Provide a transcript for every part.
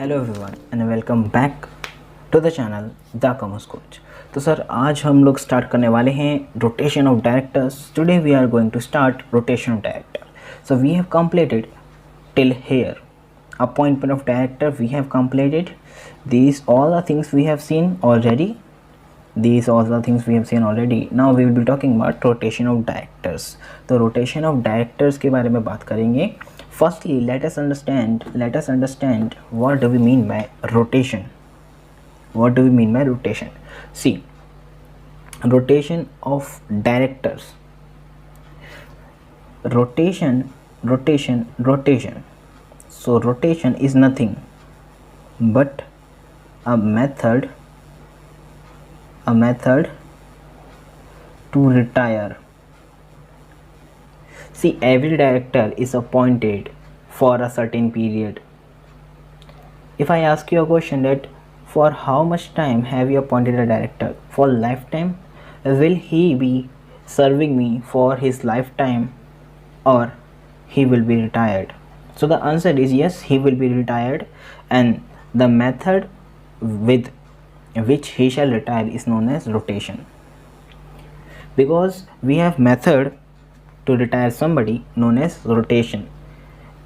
Hello everyone and welcome back to the channel the commerce coach. तो sir आज हम लोग स्टार्ट करने वाले हैं rotation of directors. Today we are going to start rotation of director. So we have completed till here appointment of director. We have completed these all the things we have seen already. These all the things we have seen already. Now we will be talking about rotation of directors. तो rotation of directors के बारे में बात करेंगे. Firstly, let us understand what do we mean by rotation. What do we mean by rotation? See, rotation of directors. Rotation. So rotation is nothing but a method to retire. See, every director is appointed for a certain period. If I ask you a question that for how much time have you appointed a director? For lifetime? Will he be serving me for his lifetime or he will be retired? So the answer is yes, he will be retired, and the method with which he shall retire is known as rotation. Because we have method to retire somebody known as rotation,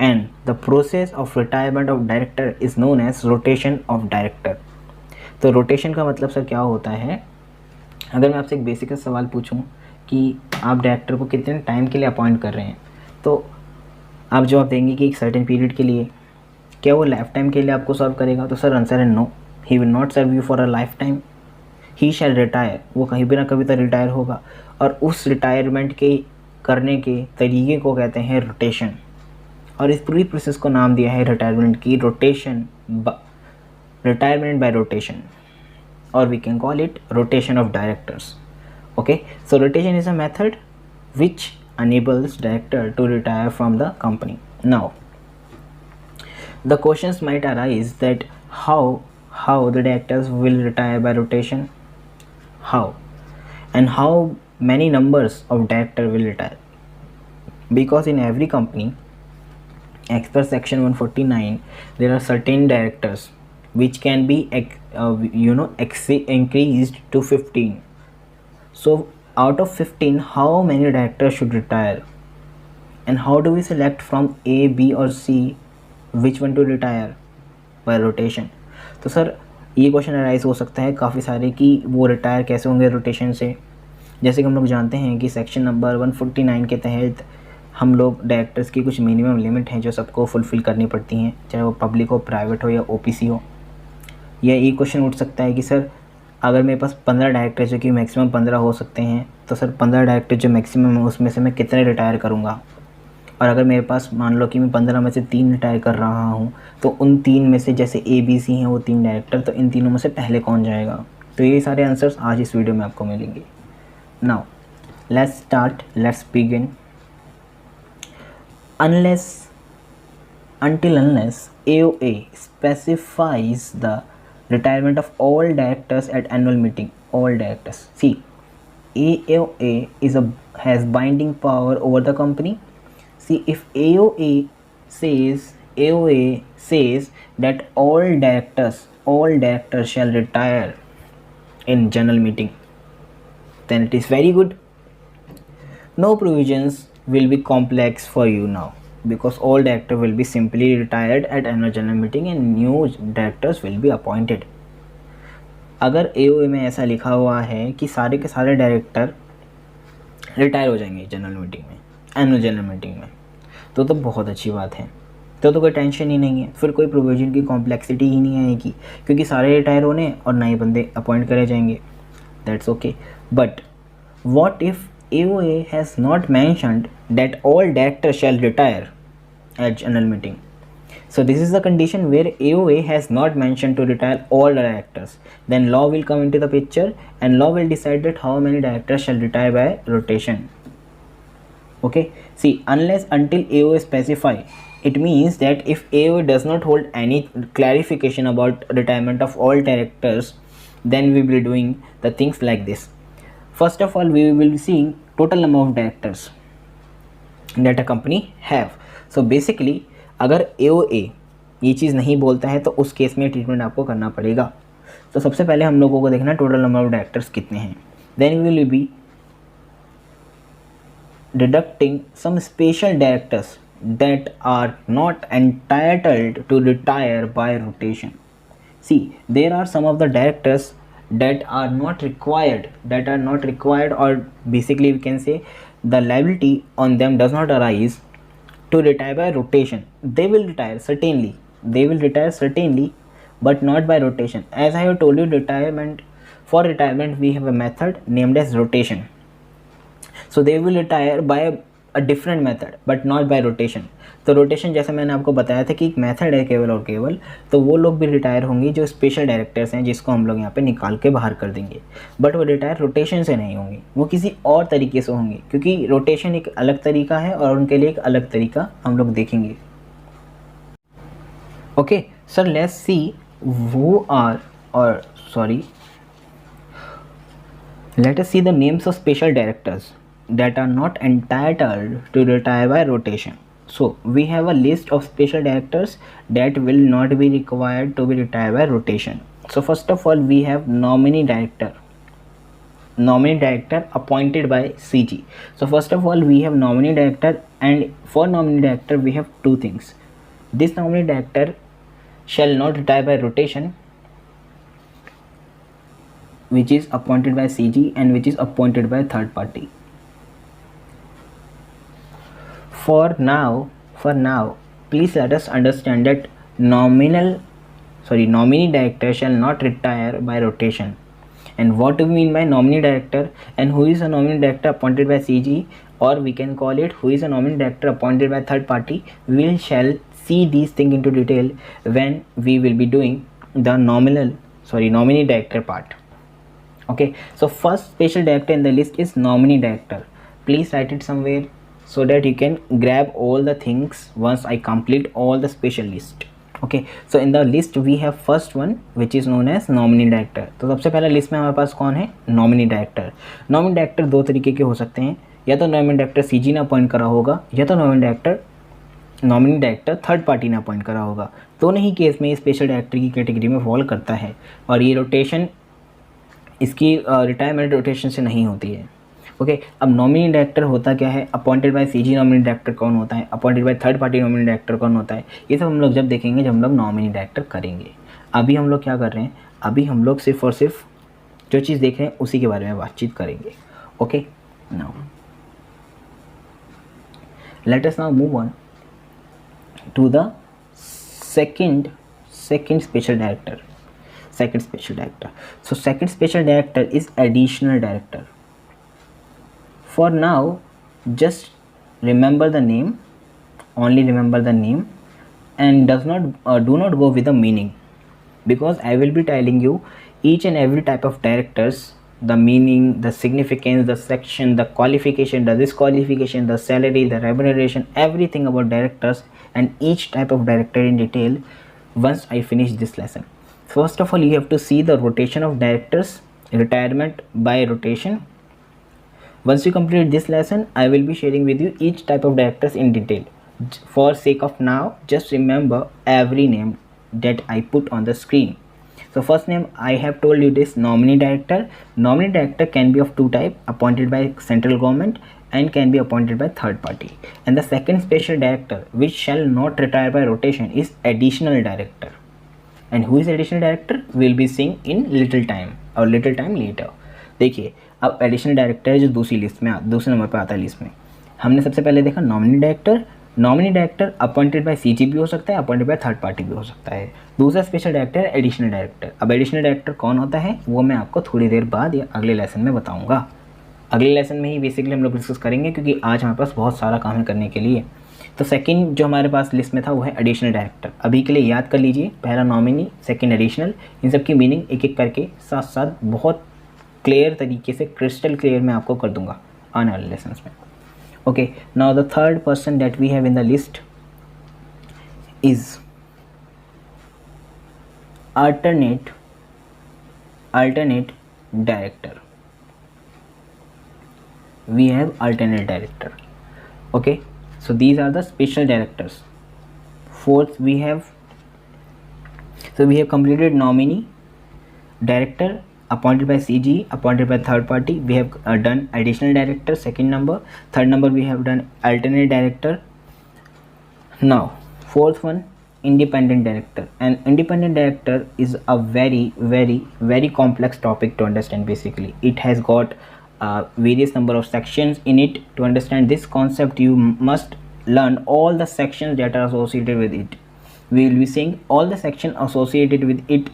and the process of retirement of director is known as rotation of director. तो rotation का मतलब sir क्या होता है? अगर मैं आपसे एक बेसिक सवाल पूछूं कि आप डायरेक्टर को कितने टाइम के लिए अपॉइंट कर रहे हैं, तो आप जवाब देंगे कि एक सर्टेन पीरियड के लिए। क्या वो लाइफ टाइम के लिए आपको सर्व करेगा? तो सर आंसर है no, he will not serve you for a lifetime, he shall retire. वो कहीं भी ना कभी तो रिटायर होगा, और उस रिटायरमेंट के करने के तरीके को कहते हैं रोटेशन, और इस पूरी प्रोसेस को नाम दिया है रिटायरमेंट की रोटेशन, रिटायरमेंट बाय रोटेशन, और we can call it rotation of directors. Okay, so rotation is a method which enables director to retire from the company. Now the questions might arise that how the directors will retire by rotation, how, and how many numbers of director will retire, because in every company as per section 149 there are certain directors which can be increased to 15. So out of 15, how many directors should retire, and how do we select from A, B or C which one to retire by rotation? तो sir ये question arise हो सकता है काफ़ी सारे कि वो retire कैसे होंगे रोटेशन से. जैसे कि हम लोग जानते हैं कि सेक्शन नंबर 149 के तहत हम लोग डायरेक्टर्स की कुछ मिनिमम लिमिट हैं जो सबको फुलफ़िल करनी पड़ती हैं, चाहे वो पब्लिक हो, प्राइवेट हो या OPC हो. या ये क्वेश्चन उठ सकता है कि सर अगर मेरे पास 15 डायरेक्टर जो कि मैक्सिमम 15 हो सकते हैं, तो सर 15 डायरेक्टर जो मैक्सिमम है उसमें से मैं कितने रिटायर करूंगा? और अगर मेरे पास मान लो कि मैं 15 में से 3 रिटायर कर रहा हूं, तो उन 3 में से जैसे ABC हैं वो 3 डायरेक्टर, तो इन तीनों में से पहले कौन जाएगा? तो ये सारे आंसर्स आज इस वीडियो में आपको मिलेंगे. Now let's start, let's begin. unless AOA specifies the retirement of all directors at annual meeting, all directors. See, AOA has binding power over the company. See, if AOA says that all directors shall retire in general meeting, then it is very good. No provisions will be complex for you now, because all directors will be simply retired at annual general meeting and new directors will be appointed. अगर AOA में ऐसा लिखा हुआ है कि सारे के सारे डायरेक्टर रिटायर हो जाएंगे जनरल मीटिंग में, एनुअल जनरल मीटिंग में, तो बहुत अच्छी बात है. तो कोई टेंशन ही नहीं है, फिर कोई प्रोविजन की कॉम्प्लेक्सिटी ही नहीं आएगी, क्योंकि सारे रिटायर होने और नए बंदे अपॉइंट करे जाएंगे. That's okay. But what if AOA has not mentioned that all directors shall retire at general meeting? So this is the condition where AOA has not mentioned to retire all directors. Then law will come into the picture, and law will decide that how many directors shall retire by rotation. Okay. See, until AOA specify, it means that if AOA does not hold any clarification about retirement of all directors, then we will be doing the things like this. First of all, we will be seeing total number of directors that a company have. So basically, अगर AOA ये चीज़ नहीं बोलता है तो उस case में treatment आपको करना पड़ेगा। तो सबसे पहले हम लोगों को देखना टोटल नंबर ऑफ डायरेक्टर्स कितने हैं, then we will be deducting some special directors that are not entitled to retire by rotation. See, there are some of the directors that are not required, or basically we can say the liability on them does not arise to retire by rotation. They will retire certainly, but not by rotation. As I have told you, for retirement we have a method named as rotation. So they will retire by a different method but not by rotation. तो rotation जैसे मैंने आपको बताया था कि एक method है केवल और केवल, तो वो लोग भी रिटायर होंगे जो स्पेशल डायरेक्टर्स हैं जिसको हम लोग यहाँ पे निकाल के बाहर कर देंगे, बट वो रिटायर रोटेशन से नहीं होंगे, वो किसी और तरीके से होंगे, क्योंकि रोटेशन एक अलग तरीका है और उनके लिए एक अलग तरीका हम लोग देखेंगे। Okay sir, let's see let us see the names of special directors that are not entitled to retire by rotation. So we have a list of special directors that will not be required to be retired by rotation. So first of all we have nominee director appointed by CG. So first of all we have nominee director, and for nominee director we have two things. This nominee director shall not retire by rotation, which is appointed by CG and which is appointed by third party. For now, please let us understand that nominee director shall not retire by rotation. And what do we mean by nominee director, and who is a nominee director appointed by CG, or we can call it who is a nominee director appointed by third party? We shall see these things into detail when we will be doing the nominee director part. Okay, so first special director in the list is nominee director. Please write it somewhere so that you can grab all the things once I complete all the special list. Okay, so in the list we have first one which is known as nominee director. तो सबसे पहला list में हमारे पास कौन है? Nominee director. Nominee director दो तरीके के हो सकते हैं, या तो नॉमिनी डायरेक्टर सीजी ने अपॉइंट करा होगा, या तो नॉमिनी डायरेक्टर थर्ड पार्टी ने अपॉइंट करा होगा. दोनों ही केस में स्पेशल डायरेक्टर की कैटेगरी में फॉल करता है, और ये रोटेशन इसकी रिटायरमेंट रोटेशन से नहीं होती है. ओके, अब नॉमिनी डायरेक्टर होता क्या है, appointed by CG nominee director कौन होता है, appointed by third party nominee director कौन होता है, ये सब हम लोग जब देखेंगे, जब हम लोग नॉमिनी डायरेक्टर करेंगे. अभी हम लोग क्या कर रहे हैं, अभी हम लोग सिर्फ और सिर्फ जो चीज़ देख रहे हैं उसी के बारे में बातचीत करेंगे. Okay, now let us now move on to the second special director. So second special director is additional director. For now, just remember the name, only remember the name, and do not go with the meaning, because I will be telling you each and every type of directors, the meaning, the significance, the section, the qualification, the disqualification, the salary, the remuneration, everything about directors and each type of director in detail once I finish this lesson. First of all, you have to see the rotation of directors, retirement by rotation. Once you complete this lesson, I will be sharing with you each type of directors in detail. For sake of now, just remember every name that I put on the screen. So first name I have told you, this nominee director. Nominee director can be of two types, appointed by central government and can be appointed by third party. And the second special director which shall not retire by rotation is additional director. And who is additional director we will be seeing in little time later. देखिए, अब additional director है जो दूसरे number पे आता है list में. हमने सबसे पहले देखा nominee director appointed by CG भी हो सकता है, अपॉइंटेड बाय थर्ड पार्टी भी हो सकता है. दूसरा स्पेशल डायरेक्टर एडिशनल डायरेक्टर. अब एडिशनल डायरेक्टर कौन होता है वो मैं आपको थोड़ी देर बाद या अगले लेसन में बताऊँगा. अगले लेसन में ही बेसिकली हम लोग डिस्कस करेंगे, क्योंकि आज हमारे पास बहुत सारा काम है करने के लिए. तो सेकंड जो हमारे पास लिस्ट में था वो है एडिशनल डायरेक्टर. अभी के लिए याद कर लीजिए, पहला नॉमिनी, सेकंड एडिशनल. इन सब की मीनिंग एक एक करके साथ साथ बहुत क्लियर तरीके से, क्रिस्टल क्लियर मैं आपको कर दूंगा आने वाले लेसन्स में. Okay, now the third person that we have in the list is alternate director. We have alternate director. Okay, so these are the special directors. Fourth we have So we have completed nominee, director appointed by CG, appointed by third party. We have done additional director, second number. Third number we have done alternate director. Now fourth one, independent director. And independent director is a very complex topic to understand. Basically it has got various number of sections in it. To understand this concept you must learn all the sections that are associated with it. We will be seeing all the sections associated with it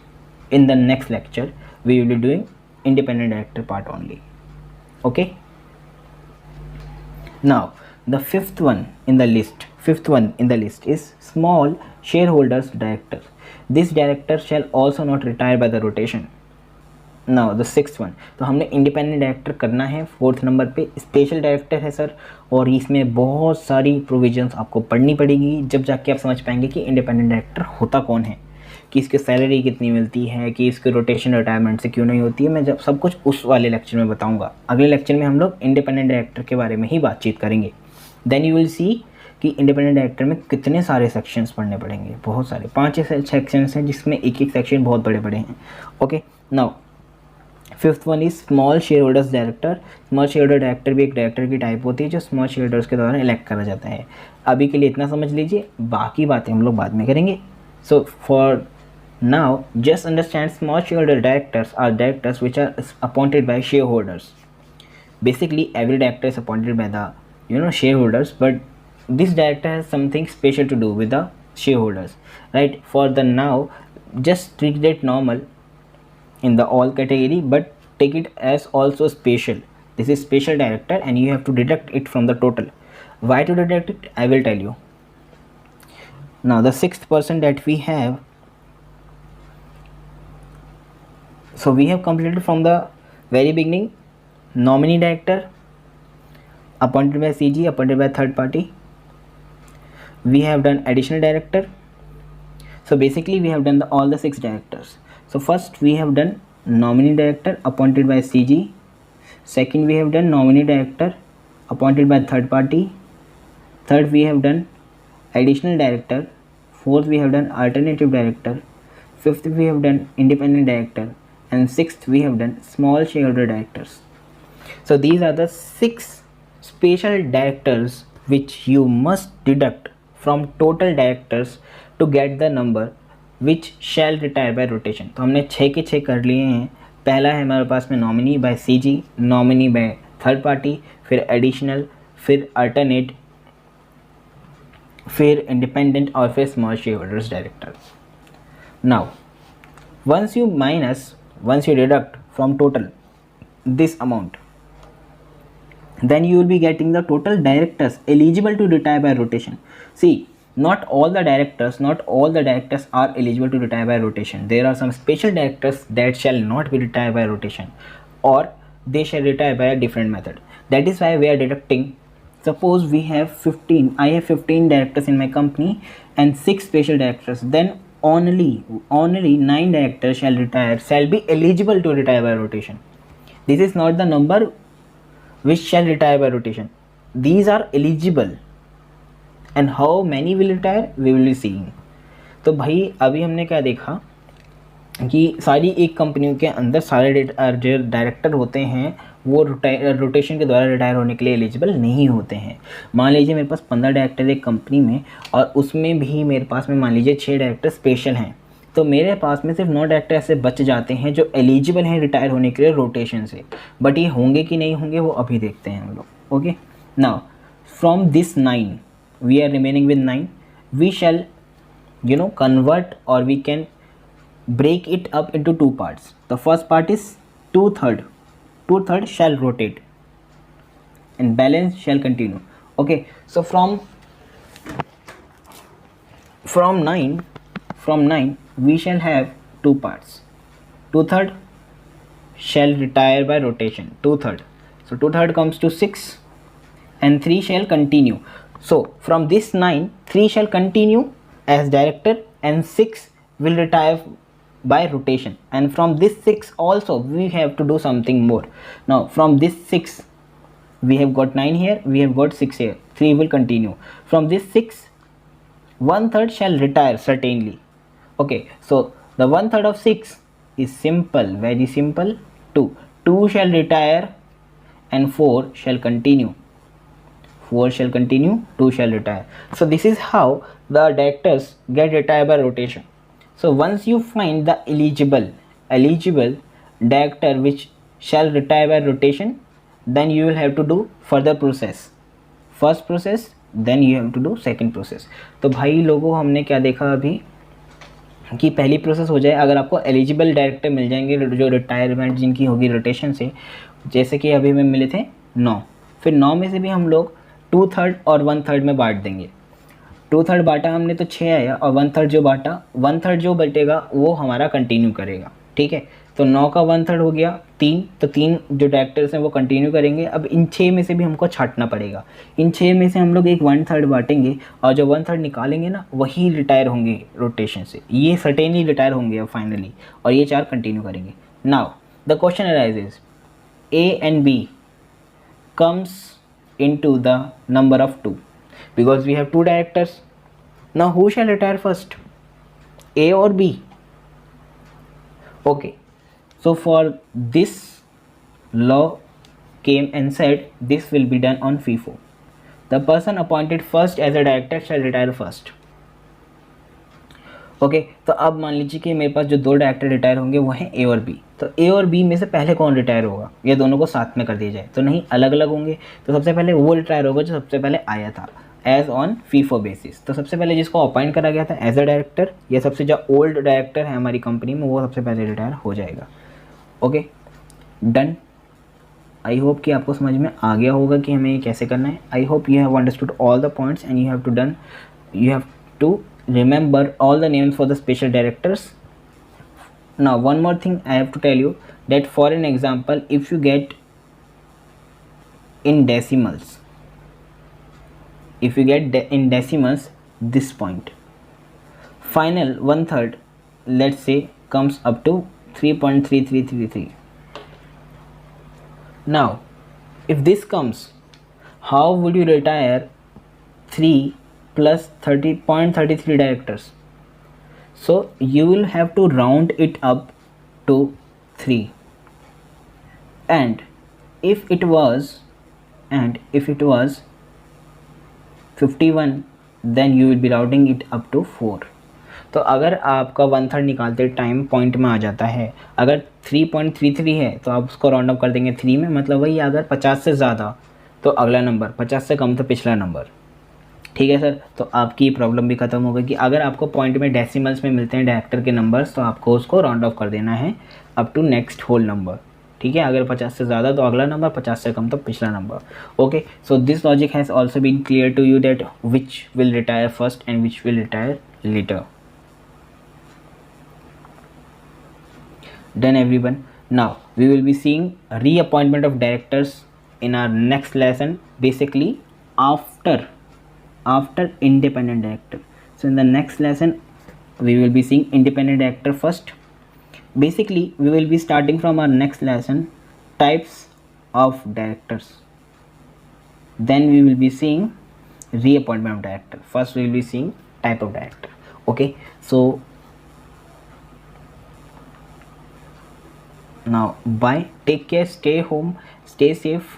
in the next lecture. We will be doing independent director part only. Okay, now the fifth one in the list is small shareholders director. This director shall also not retire by the rotation. Now the six one, तो हमने independent director करना है। Fourth number पे special director है sir, और इसमें बहुत सारी प्रोविजंस आपको पढ़नी पड़ेगी, जब जाके आप समझ पाएंगे कि इंडिपेंडेंट डायरेक्टर होता कौन है, कि इसकी सैलरी कितनी मिलती है, कि इसकी रोटेशन रिटायरमेंट से क्यों नहीं होती है। मैं जब सब कुछ उस वाले लेक्चर में बताऊँगा। अगले लेक्चर में हम लोग इंडिपेंडेंट डायरेक्टर के बारे में ही बातचीत करेंगे। देन यू विल सी कि इंडिपेंडेंट डायरेक्टर में कितने सारे सेक्शंस पढ़ने पड़ेंगे, बहुत सारे, 5-6 सेक्शंस हैं जिसमें एक एक सेक्शन बहुत बड़े बड़े हैं। Okay, now fifth one is small shareholder director. Small share holder director भी एक डायरेक्टर की टाइप होती है जो स्मॉल शेयर होल्डर्स के द्वारा इलेक्ट करा जाता है। अभी के लिए इतना समझ लीजिए, बाकी बातें हम लोग बाद में करेंगे। So for now just understand small shareholder directors are directors which are appointed by shareholders. Basically every director is appointed by the shareholders, but this director has something special to do with the shareholders, right? For the now just treat it normal in the all category, but take it as also special. This is special director and you have to deduct it from the total. Why to deduct it, I will tell you. Now the sixth person that we have, so we have completed from the very beginning nominee director appointed by CG, appointed by third party. We have done additional director. So basically we have done all the 6 directors. So first we have done nominee director appointed by CG. Second we have done nominee director appointed by third party. Third we have done additional director. Fourth we have done alternative director. Fifth we have done independent director, and sixth we have done small shareholder directors. So these are the 6 special directors which you must deduct from total directors to get the number which shall retire by rotation. तो हमने 6 के 6 कर लिए हैं। पहला है हमारे पास में nominee by CG, nominee by third party, फिर एडिशनल, फिर अल्टरनेट, फिर इंडिपेंडेंट और फिर small shareholder director. Now once you deduct from total this amount, then you will be getting the total directors eligible to retire by rotation. See, not all the directors are eligible to retire by rotation. There are some special directors that shall not be retired by rotation, or they shall retire by a different method. That is why we are deducting. Suppose we have 15, I have 15 directors in my company and 6 special directors, then only 9 directors shall be eligible to retire by rotation. This is not the number which shall retire by rotation. These are eligible, and how many will retire we will be seeing. तो भाई अभी हमने क्या देखा कि सारी एक कंपनियों के अंदर सारे जो डायरेक्टर होते हैं वो रोटेशन के द्वारा रिटायर होने के लिए एलिजिबल नहीं होते हैं। मान लीजिए मेरे पास 15 डायरेक्टर एक कंपनी में, और उसमें भी मेरे पास में मान लीजिए 6 डायरेक्टर स्पेशल हैं, तो मेरे पास में सिर्फ 9 डायरेक्टर ऐसे बच जाते हैं जो एलिजिबल हैं रिटायर होने के लिए रोटेशन से। बट ये होंगे कि नहीं होंगे वो अभी देखते हैं हम लोग। Okay, now from this 9 we are remaining with 9, we shall convert, or we can break it up into 2 parts. The first part is 2/3 shall rotate and balance shall continue. Okay, so from 9 we shall have 2 parts. 2/3 shall retire by rotation, 2/3. So 2/3 comes to 6, and 3 shall continue. So from this 9, 3 shall continue as director and 6 will retire by rotation. And from this 6 also we have to do something more. Now from this 6 we have got 9 here, we have got 6 here, 3 will continue. From this 6, 1/3 shall retire certainly. Okay, so The one third of 6 is simple, very simple. 2. 2 shall retire and 4 shall continue. 4 shall continue, 2 shall retire. So this is how the directors get retired by rotation. So once you find the eligible director which shall retire by rotation, then you will have to do further process. First process, then you have to do second process. तो भाई लोगों हमने क्या देखा अभी कि पहली process हो जाए, अगर आपको एलिजिबल डायरेक्टर मिल जाएंगे जो रिटायरमेंट जिनकी होगी रोटेशन से, जैसे कि अभी हमें मिले थे 9, फिर 9 में से भी हम लोग 2/3 और 1/3 में बांट देंगे. 2/3 बांटा हमने तो 6 आया, और 1/3 जो बांटा, 1/3 जो बटेगा वो हमारा कंटिन्यू करेगा. ठीक है, तो 9 का 1/3 हो गया 3, तो 3 जो डायरेक्टर्स हैं वो कंटिन्यू करेंगे. अब इन 6 में से भी हमको छांटना पड़ेगा. इन 6 में से हम लोग एक 1/3 बांटेंगे, और जो 1/3 निकालेंगे ना वही रिटायर होंगे रोटेशन से. ये सर्टेनली रिटायर होंगे अब फाइनली, और ये 4 कंटिन्यू करेंगे. Now the question arises, A and B comes into the number of 2 because we have 2 directors. Now who shall retire first, A or B? Okay, so for this law came and said this will be done on FIFO. The person appointed first as a director shall retire first. Okay तो अब मान लीजिए कि मेरे पास जो 2 director retire होंगे वो हैं ए और बी. तो ए और बी में से पहले कौन रिटायर होगा, ये दोनों को साथ में कर दिया जाए तो नहीं, अलग अलग होंगे. तो सबसे पहले वो रिटायर होगा जो सबसे पहले आया था एज ऑन फीफो बेसिस. तो सबसे पहले जिसको अपॉइंट करा गया था एज अ डायरेक्टर, ये सबसे जो ओल्ड डायरेक्टर है हमारी कंपनी में, वो सबसे पहले रिटायर हो जाएगा. Okay done. आई होप कि आपको समझ में आ गया होगा कि हमें ये कैसे करना है. I hope you have understood all the points and you have to remember all the names for the special directors. Now one more thing I have to tell you, that for an example, if you get in decimals, in decimals this point, final 1/3 let's say comes up to 3.3333. Now if this comes, how would you retire 3 plus 30.33 directors? So you will have to round it up to 3, and if it was 51, then you will be rounding it up to 4. तो अगर आपका 1/3 निकालते time point में आ जाता है, अगर 3.33 है तो आप उसको राउंड अप कर देंगे 3 में, मतलब वही अगर 50 से ज़्यादा तो अगला नंबर, 50 से कम तो पिछला नंबर. ठीक है सर, तो आपकी प्रॉब्लम भी खत्म हो गई कि अगर आपको पॉइंट में डेसिमल्स में मिलते हैं डायरेक्टर के नंबर्स, तो आपको उसको राउंड ऑफ कर देना है up to next whole number. ठीक है, अगर 50 से ज़्यादा तो अगला नंबर, 50 से कम तो पिछला number. Okay, so this logic has also been clear to you that which will retire first and which will retire later. Done everyone. Now we will be seeing reappointment of directors in our next lesson, basically after independent director. So in the next lesson we will be seeing independent director first. Basically we will be starting from our next lesson types of directors, then we will be seeing reappointment of director. First we will be seeing type of director. Okay, so now bye, take care, stay home, stay safe.